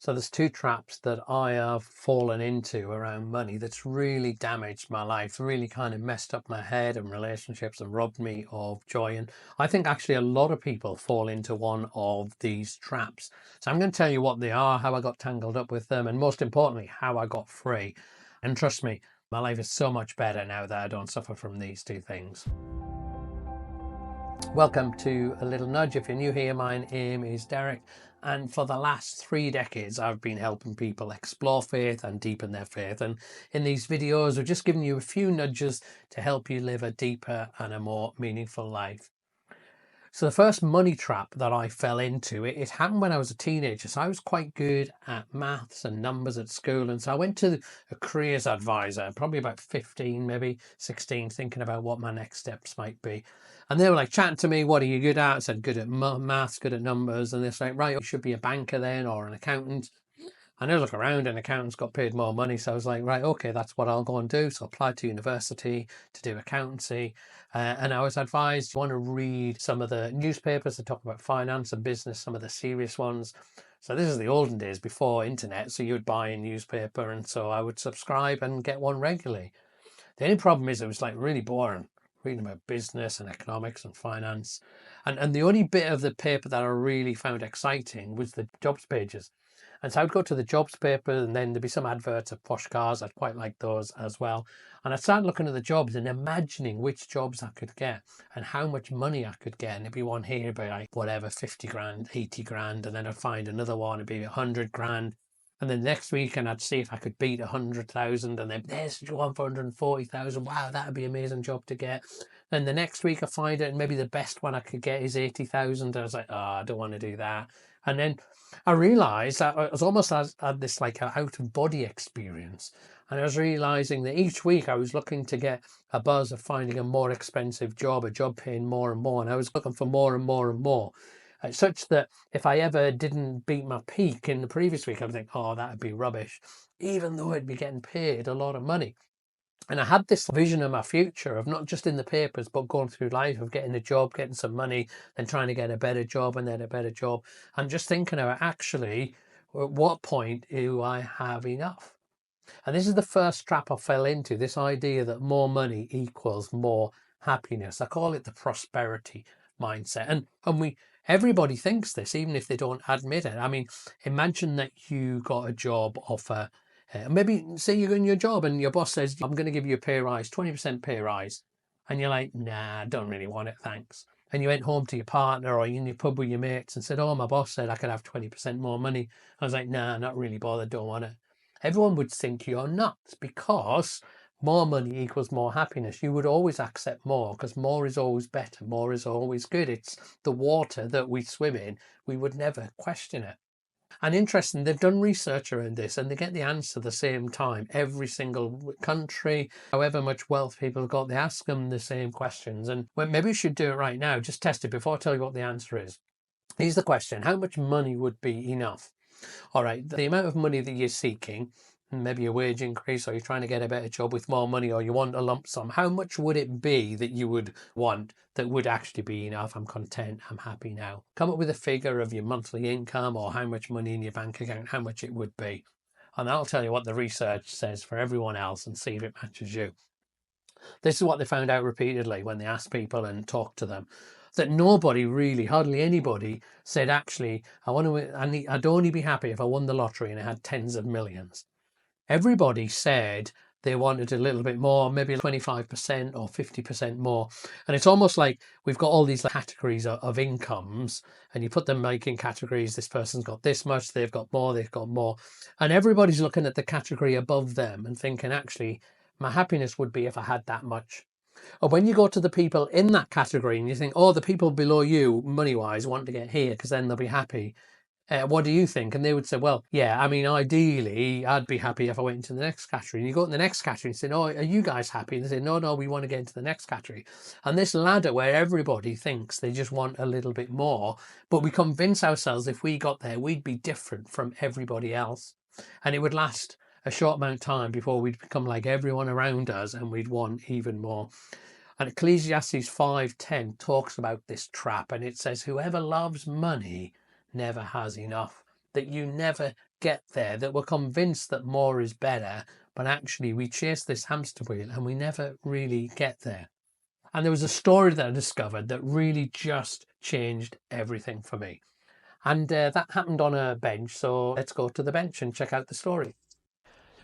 So there's two traps that I have fallen into around money that's really damaged my life, really kind of messed up my head and relationships and robbed me of joy. And I think actually a lot of people fall into one of these traps. So I'm going to tell you what they are, how I got tangled up with them, and most importantly, how I got free. And trust me, my life is so much better now that I don't suffer from these two things. Welcome to A Little Nudge. If you're new here, my name is Derek, and for the last 3 decades I've been helping people explore faith and deepen their faith. And in these videos, we're just giving you a few nudges to help you live a deeper and a more meaningful life. So the first money trap that I fell into, it happened when I was a teenager. So I was quite good at maths and numbers at school. And so I went to a careers advisor, probably about 15, maybe 16, thinking about what my next steps might be. And they were like chatting to me, what are you good at? I said, good at maths, good at numbers. And they're like, right, you should be a banker then or an accountant. And I look around and accountants got paid more money. So I was like, right, okay, that's what I'll go and do. So I applied to university to do accountancy. And I was advised, you want to read some of the newspapers that talk about finance and business, some of the serious ones. So this is the olden days before internet. So you would buy a newspaper. And so I would subscribe and get one regularly. The only problem is it was like really boring, reading about business and economics and finance. And the only bit of the paper that I really found exciting was the jobs pages. And so I would go to the jobs paper and then there'd be some adverts of posh cars. I'd quite like those as well. And I'd start looking at the jobs and imagining which jobs I could get and how much money I could get. And there'd be one here, be like whatever, 50 grand, 80 grand. And then I'd find another one, it'd be 100 grand. And then next week, and I'd see if I could beat 100,000. And then there's one for 140,000. Wow, that'd be an amazing job to get. Then the next week I find it, and maybe the best one I could get is 80,000. I was like, oh, I don't want to do that. And then I realized that I was almost had this like an out of body experience. And I was realizing that each week I was looking to get a buzz of finding a more expensive job, a job paying more and more. And I was looking for more and more and more. Such that if I ever didn't beat my peak in the previous week, I'd think, oh, that'd be rubbish, even though I'd be getting paid a lot of money. And I had this vision of my future of not just in the papers, but going through life of getting a job, getting some money, then trying to get a better job and then a better job. And just thinking about actually, at what point do I have enough? And this is the first trap I fell into, this idea that more money equals more happiness. I call it the prosperity mindset. And everybody thinks this, even if they don't admit it. I mean, imagine that you got a job offer. Maybe say you're in your job and your boss says, I'm going to give you a pay rise, 20% pay rise. And you're like, nah, I don't really want it, thanks. And you went home to your partner or in your pub with your mates and said, oh, my boss said I could have 20% more money. I was like, nah, not really bothered, don't want it. Everyone would think you're nuts because more money equals more happiness. You would always accept more because more is always better. More is always good. It's the water that we swim in. We would never question it. And interesting, they've done research around this and they get the answer the same time. Every single country, however much wealth people have got, they ask them the same questions. And maybe we should do it right now. Just test it before I tell you what the answer is. Here's the question. How much money would be enough? All right, the amount of money that you're seeking, maybe a wage increase, or you're trying to get a better job with more money, or you want a lump sum, how much would it be that you would want that would actually be enough? I'm content, I'm happy now. Come up with a figure of your monthly income or how much money in your bank account, how much it would be. And I'll tell you what the research says for everyone else and see if it matches you. This is what they found out repeatedly when they asked people and talked to them, that nobody really, hardly anybody, said actually, I'd only be happy if I won the lottery and I had tens of millions. Everybody said they wanted a little bit more, maybe 25% or 50% more. And it's almost like we've got all these categories of incomes and you put them like in categories. This person's got this much, they've got more, they've got more. And everybody's looking at the category above them and thinking, actually, my happiness would be if I had that much. Or when you go to the people in that category and you think, oh, the people below you, money-wise, want to get here because then they'll be happy. What do you think? And they would say, well, yeah, I mean, ideally, I'd be happy if I went into the next category. And you go in the next category and say, oh, are you guys happy? And they say, no, we want to get into the next category. And this ladder where everybody thinks they just want a little bit more, but we convince ourselves if we got there, we'd be different from everybody else. And it would last a short amount of time before we'd become like everyone around us and we'd want even more. And Ecclesiastes 5:10 talks about this trap, and it says, whoever loves money never has enough, that you never get there, that we're convinced that more is better, but actually we chase this hamster wheel and we never really get there. And there was a story that I discovered that really just changed everything for me. And that happened on a bench. So let's go to the bench and check out the story.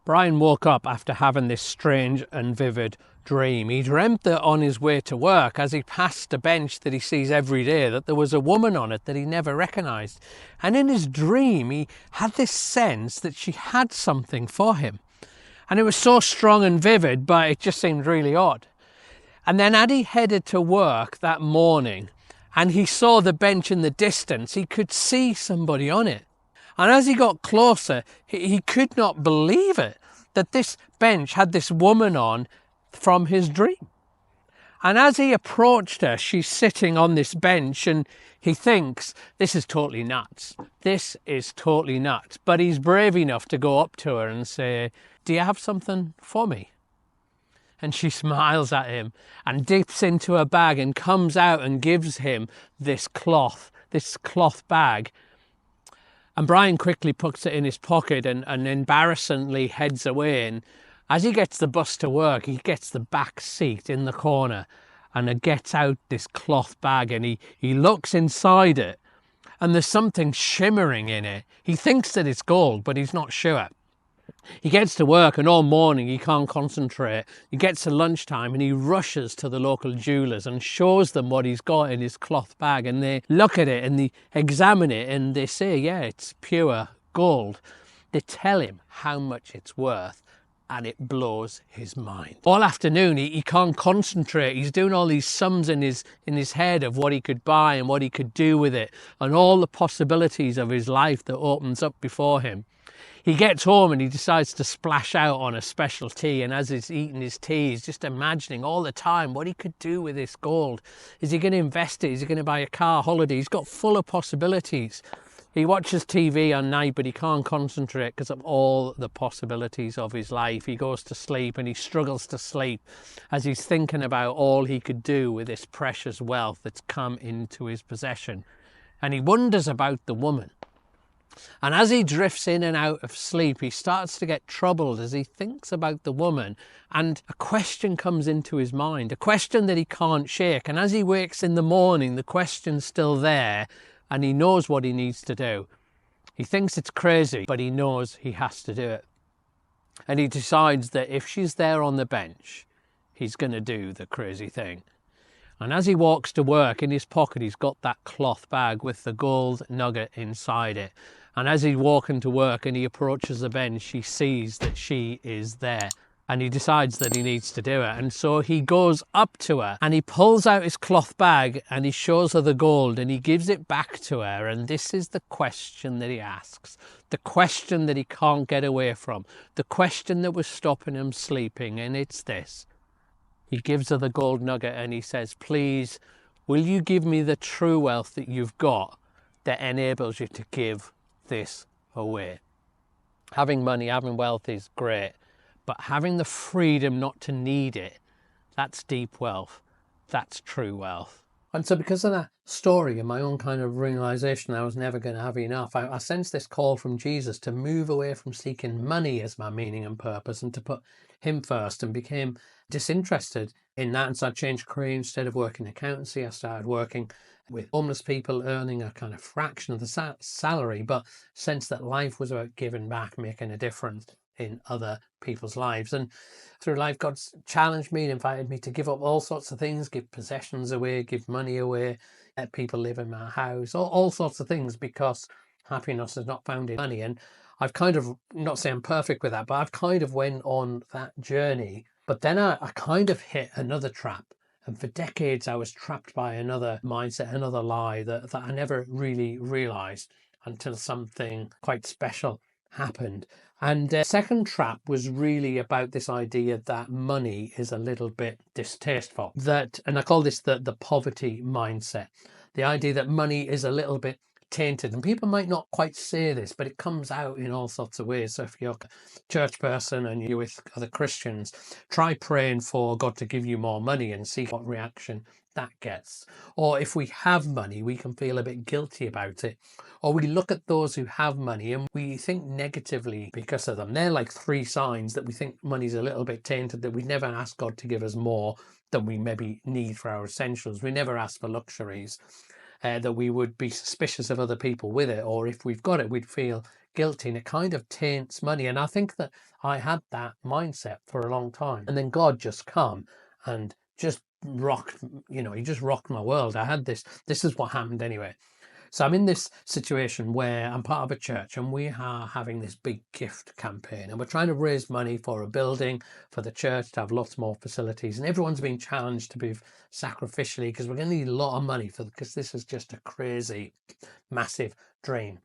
Brian woke up after having this strange and vivid dream. He dreamt that on his way to work, as he passed a bench that he sees every day, that there was a woman on it that he never recognised. And in his dream, he had this sense that she had something for him. And it was so strong and vivid, but it just seemed really odd. And then as he headed to work that morning and he saw the bench in the distance, he could see somebody on it. And as he got closer, he could not believe it, that this bench had this woman on from his dream. And as he approached her, she's sitting on this bench and he thinks, this is totally nuts. This is totally nuts. But he's brave enough to go up to her and say, do you have something for me? And she smiles at him and dips into her bag and comes out and gives him this cloth bag. And Brian quickly puts it in his pocket and embarrassingly heads away. And as he gets the bus to work, he gets the back seat in the corner and gets out this cloth bag and he looks inside it and there's something shimmering in it. He thinks that it's gold, but he's not sure. He gets to work and all morning he can't concentrate. He gets to lunchtime and he rushes to the local jewellers and shows them what he's got in his cloth bag, and they look at it and they examine it and they say, yeah, it's pure gold. They tell him how much it's worth and it blows his mind. All afternoon he can't concentrate. He's doing all these sums in his head of what he could buy and what he could do with it and all the possibilities of his life that opens up before him. He gets home and he decides to splash out on a special tea, and as he's eating his tea, he's just imagining all the time what he could do with this gold. Is he going to invest it? Is he going to buy a car, holiday? He's got full of possibilities. He watches TV on night, but he can't concentrate because of all the possibilities of his life. He goes to sleep and he struggles to sleep as he's thinking about all he could do with this precious wealth that's come into his possession. And he wonders about the woman. And as he drifts in and out of sleep, he starts to get troubled as he thinks about the woman, and a question comes into his mind, a question that he can't shake. And as he wakes in the morning, the question's still there and he knows what he needs to do. He thinks it's crazy, but he knows he has to do it. And he decides that if she's there on the bench, he's going to do the crazy thing. And as he walks to work, in his pocket he's got that cloth bag with the gold nugget inside it. And as he's walking to work and he approaches the bench, he sees that she is there. And he decides that he needs to do it. And so he goes up to her and he pulls out his cloth bag and he shows her the gold and he gives it back to her. And this is the question that he asks, the question that he can't get away from, the question that was stopping him sleeping. And it's this. He gives her the gold nugget and he says, please, will you give me the true wealth that you've got that enables you to give this away? Having money, having wealth is great, but having the freedom not to need it, that's deep wealth. That's true wealth. And so because of that story and my own kind of realization I was never going to have enough, I sensed this call from Jesus to move away from seeking money as my meaning and purpose and to put him first, and became disinterested in that. And so I changed career. Instead of working accountancy, I started working with homeless people, earning a kind of fraction of the salary, but sensed that life was about giving back, making a difference in other people's lives. And through life, God's challenged me and invited me to give up all sorts of things, give possessions away, give money away, let people live in my house, all sorts of things, because happiness is not found in money. And I've kind of, not saying I'm perfect with that, but I've kind of went on that journey. But then I kind of hit another trap. And for decades, I was trapped by another mindset, another lie that I never really realized until something quite special happened. And second trap was really about this idea that money is a little bit distasteful. And I call this the poverty mindset. The idea that money is a little bit tainted, and people might not quite say this, but it comes out in all sorts of ways. So if you're a church person and you're with other Christians, try praying for God to give you more money and see what reaction that gets. Or if we have money, we can feel a bit guilty about it. Or we look at those who have money and we think negatively because of them. They're like 3 signs that we think money's a little bit tainted, that we never ask God to give us more than we maybe need for our essentials. We never ask for luxuries. That we would be suspicious of other people with it, or if we've got it, we'd feel guilty, and it kind of taints money. And I think that I had that mindset for a long time, and then God just come and just rocked, he just rocked my world. I had this is what happened anyway. So I'm in this situation where I'm part of a church and we are having this big gift campaign, and we're trying to raise money for a building for the church to have lots more facilities, and everyone's been challenged to be sacrificially, because we're going to need a lot of money because this is just a crazy, massive dream.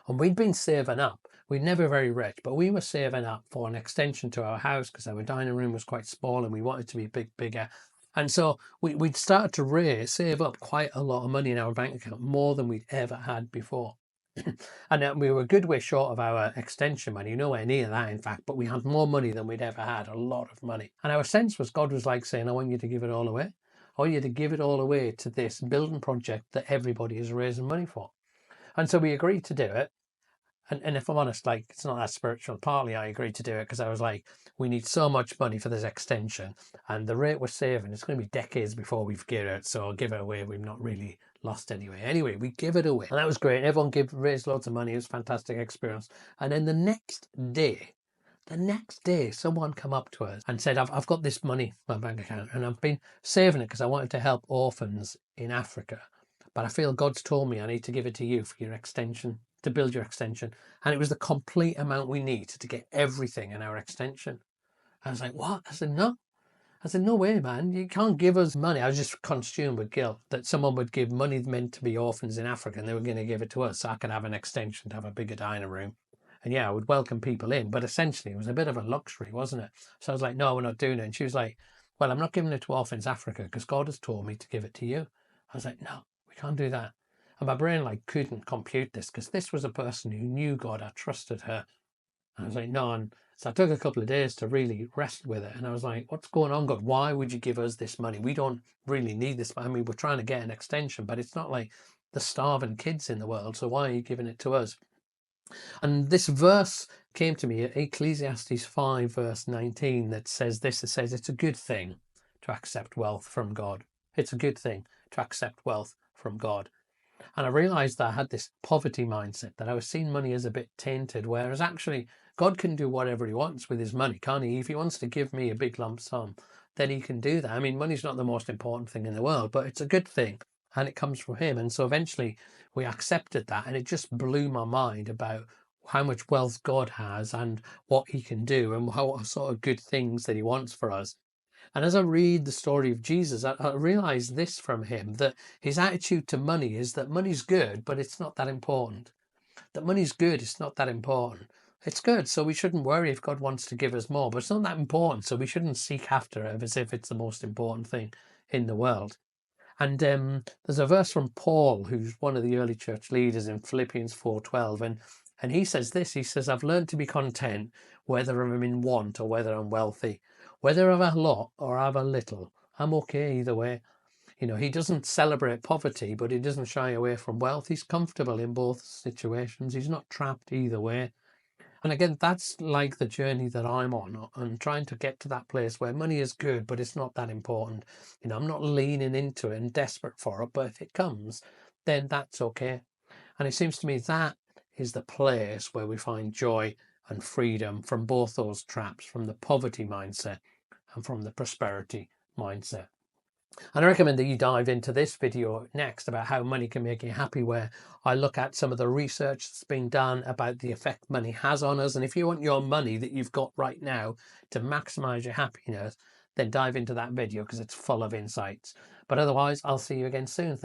And we'd been saving up. We're never very rich, but we were saving up for an extension to our house because our dining room was quite small and we wanted to be bigger. And so we'd started to save up quite a lot of money in our bank account, more than we'd ever had before. And we were a good way short of our extension money, nowhere near that, in fact, but we had more money than we'd ever had, a lot of money. And our sense was God was like saying, I want you to give it all away. I want you to give it all away to this building project that everybody is raising money for. And so we agreed to do it. And if I'm honest, like, it's not that spiritual. Partly I agreed to do it because I was like, we need so much money for this extension, and the rate we're saving, it's going to be decades before we've given it. So I'll give it away. We've not really lost anyway. Anyway, we give it away, and that was great. Everyone raised loads of money. It was a fantastic experience. And then the next day, someone come up to us and said, I've got this money in my bank account, and I've been saving it because I wanted to help orphans in Africa. But I feel God's told me I need to give it to you for your extension, to build your extension. And it was the complete amount we need to get everything in our extension. I was like, what? I said, no way, man. You can't give us money. I was just consumed with guilt that someone would give money meant to be orphans in Africa and they were going to give it to us so I could have an extension to have a bigger dining room. And yeah, I would welcome people in, but essentially it was a bit of a luxury, wasn't it? So I was like, no, we're not doing it. And she was like, well, I'm not giving it to Orphans Africa because God has told me to give it to you. I was like, no, we can't do that. And my brain couldn't compute this because this was a person who knew God. I trusted her. And I was like, no. And so I took a couple of days to really wrestle with it. And I was like, what's going on, God? Why would you give us this money? We don't really need this. I mean, we're trying to get an extension, but it's not like the starving kids in the world. So why are you giving it to us? And this verse came to me, Ecclesiastes 5 verse 19, that says this. It says, it's a good thing to accept wealth from God. It's a good thing to accept wealth from God. And I realized that I had this poverty mindset, that I was seeing money as a bit tainted, whereas actually God can do whatever he wants with his money, can't he? If he wants to give me a big lump sum, then he can do that. I mean, money's not the most important thing in the world, but it's a good thing and it comes from him. And so eventually we accepted that, and it just blew my mind about how much wealth God has and what he can do and what sort of good things that he wants for us. And as I read the story of Jesus, I realize this from him, that his attitude to money is that money's good, but it's not that important. That money's good, it's not that important. It's good, so we shouldn't worry if God wants to give us more, but it's not that important, so we shouldn't seek after it as if it's the most important thing in the world. And there's a verse from Paul, who's one of the early church leaders, in Philippians 4:12, and he says this. He says, I've learned to be content whether I'm in want or whether I'm wealthy. Whether I have a lot or I have a little, I'm okay either way. He doesn't celebrate poverty, but he doesn't shy away from wealth. He's comfortable in both situations. He's not trapped either way. And again, that's like the journey that I'm on, and trying to get to that place where money is good, but it's not that important. I'm not leaning into it and desperate for it, but if it comes, then that's okay. And it seems to me that is the place where we find joy and freedom from both those traps, from the poverty mindset and from the prosperity mindset. And I recommend that you dive into this video next about how money can make you happy, where I look at some of the research that's been done about the effect money has on us. And if you want your money that you've got right now to maximize your happiness, then dive into that video because it's full of insights. But otherwise, I'll see you again soon. Thanks.